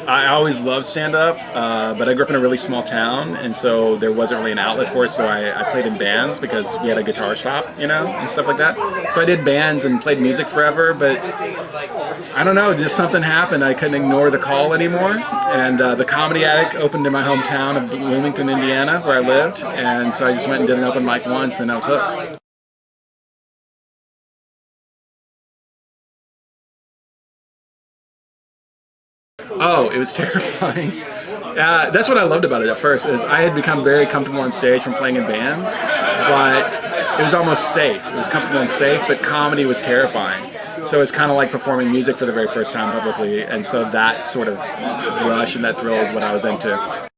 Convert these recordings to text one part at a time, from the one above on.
I always loved stand-up, but I grew up in a really small town, and so there wasn't really an outlet for it, so I played in bands because we had a guitar shop, and stuff like that. So I did bands and played music forever, but I don't know, just something happened. I couldn't ignore the call anymore, and the Comedy Attic opened in my hometown of Bloomington, Indiana, where I lived, and so I just went and did an open mic once, and I was hooked. Oh, it was terrifying. That's what I loved about it at first, is I had become very comfortable on stage from playing in bands, but it was almost safe. It was comfortable and safe, but comedy was terrifying. So it's kind of like performing music for the very first time publicly, and so that sort of rush and that thrill is what I was into.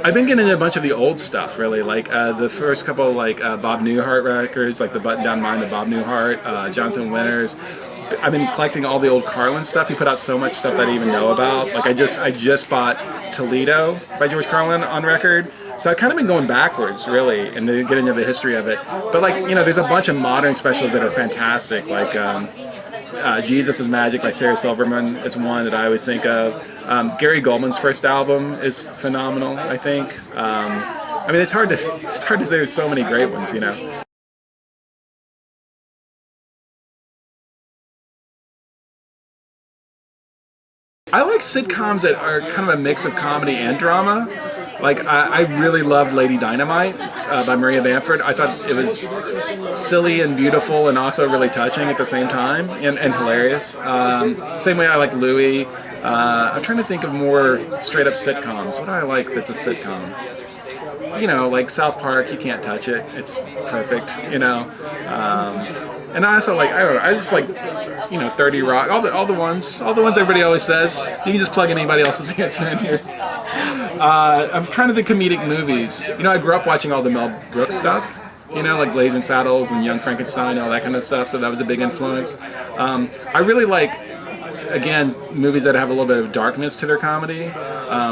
I've been getting into a bunch of the old stuff, really, like the first couple, like Bob Newhart records, like the Button Down Mind of Bob Newhart, Jonathan Winters. I've been collecting all the old Carlin stuff. He put out so much stuff that I didn't even know about. Like I just bought Toledo by George Carlin on record. So I've kind of been going backwards, really, and then getting into the history of it. But like, there's a bunch of modern specials that are fantastic, like Jesus is Magic by Sarah Silverman is one that I always think of. Gary Goldman's first album is phenomenal, I think. I mean, it's hard to say, there's so many great ones. I like sitcoms that are kind of a mix of comedy and drama. Like, I really loved Lady Dynamite by Maria Bamford. I thought it was silly and beautiful and also really touching at the same time, and hilarious. Same way I like Louie. I'm trying to think of more straight up sitcoms. What do I like that's a sitcom? Like South Park, you can't touch it. It's perfect. And I also like, I don't know, I just like, 30 Rock, all the ones everybody always says. You can just plug in anybody else's answer in here. I'm trying to think comedic movies. I grew up watching all the Mel Brooks stuff. Like Blazing Saddles and Young Frankenstein, all that kind of stuff. So that was a big influence. I really like, again, movies that have a little bit of darkness to their comedy.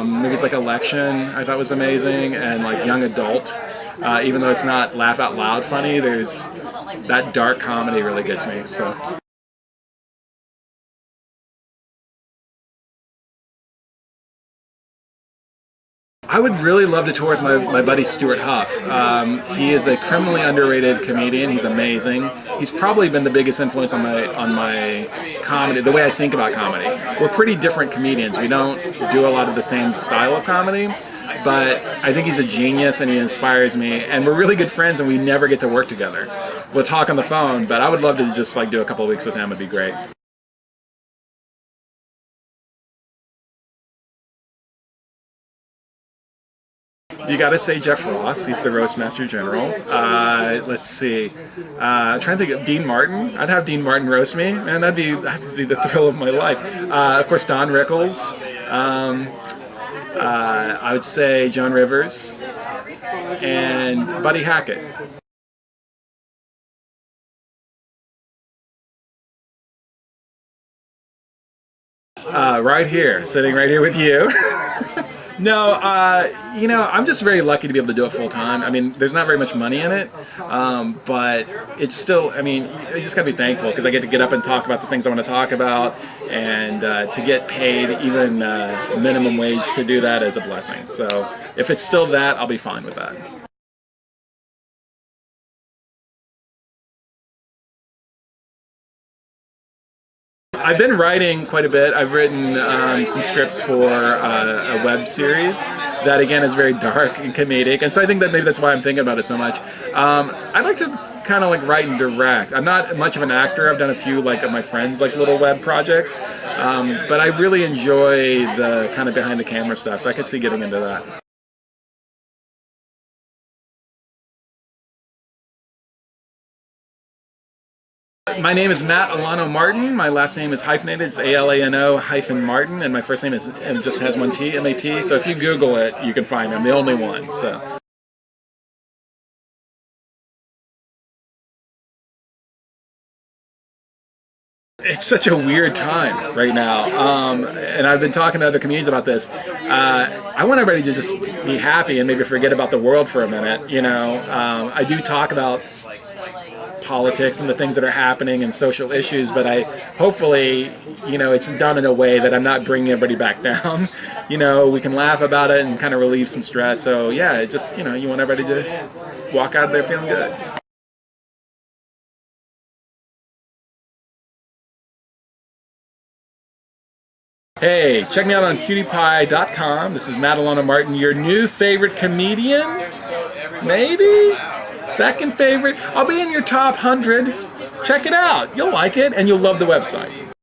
Movies like Election, I thought was amazing, and like Young Adult. Even though it's not laugh out loud funny, there's that dark comedy really gets me. So. I would really love to tour with my buddy Stuart Huff. He is a criminally underrated comedian. He's amazing. He's probably been the biggest influence on my comedy, the way I think about comedy. We're pretty different comedians. We don't do a lot of the same style of comedy, but I think he's a genius and he inspires me. And we're really good friends and we never get to work together. We'll talk on the phone, but I would love to just like do a couple of weeks with him. It'd be great. You got to say Jeff Ross. He's the Roastmaster General. Let's see. I'm trying to think of Dean Martin. I'd have Dean Martin roast me, and that'd be the thrill of my life. Of course, Don Rickles. I would say Joan Rivers and Buddy Hackett. Right here, sitting right here with you. No, I'm just very lucky to be able to do it full time. I mean, there's not very much money in it, but it's still, I mean, you just gotta be thankful because I get to get up and talk about the things I want to talk about, and to get paid even minimum wage to do that is a blessing. So if it's still that, I'll be fine with that. I've been writing quite a bit. I've written some scripts for a web series that, again, is very dark and comedic, and so I think that maybe that's why I'm thinking about it so much. I'd like to kind of like write and direct. I'm not much of an actor. I've done a few like of my friends' like little web projects, but I really enjoy the kind of behind the camera stuff, so I could see getting into that. My name is Matt Alano-Martin. My last name is hyphenated. It's Alano-Martin, and my first name is and just has one T, M-A-T. So if you Google it, you can find me. I'm the only one. So. It's such a weird time right now, and I've been talking to other comedians about this. I want everybody to just be happy and maybe forget about the world for a minute. I do talk about politics and the things that are happening and social issues, but hopefully, it's done in a way that I'm not bringing everybody back down. We can laugh about it and kind of relieve some stress. So yeah, just, you want everybody to walk out of there feeling good. Hey, check me out on cutiepie.com. This is Matt Alano-Martin, your new favorite comedian? Maybe? Second favorite? I'll be in your top 100. Check it out. You'll like it, and you'll love the website.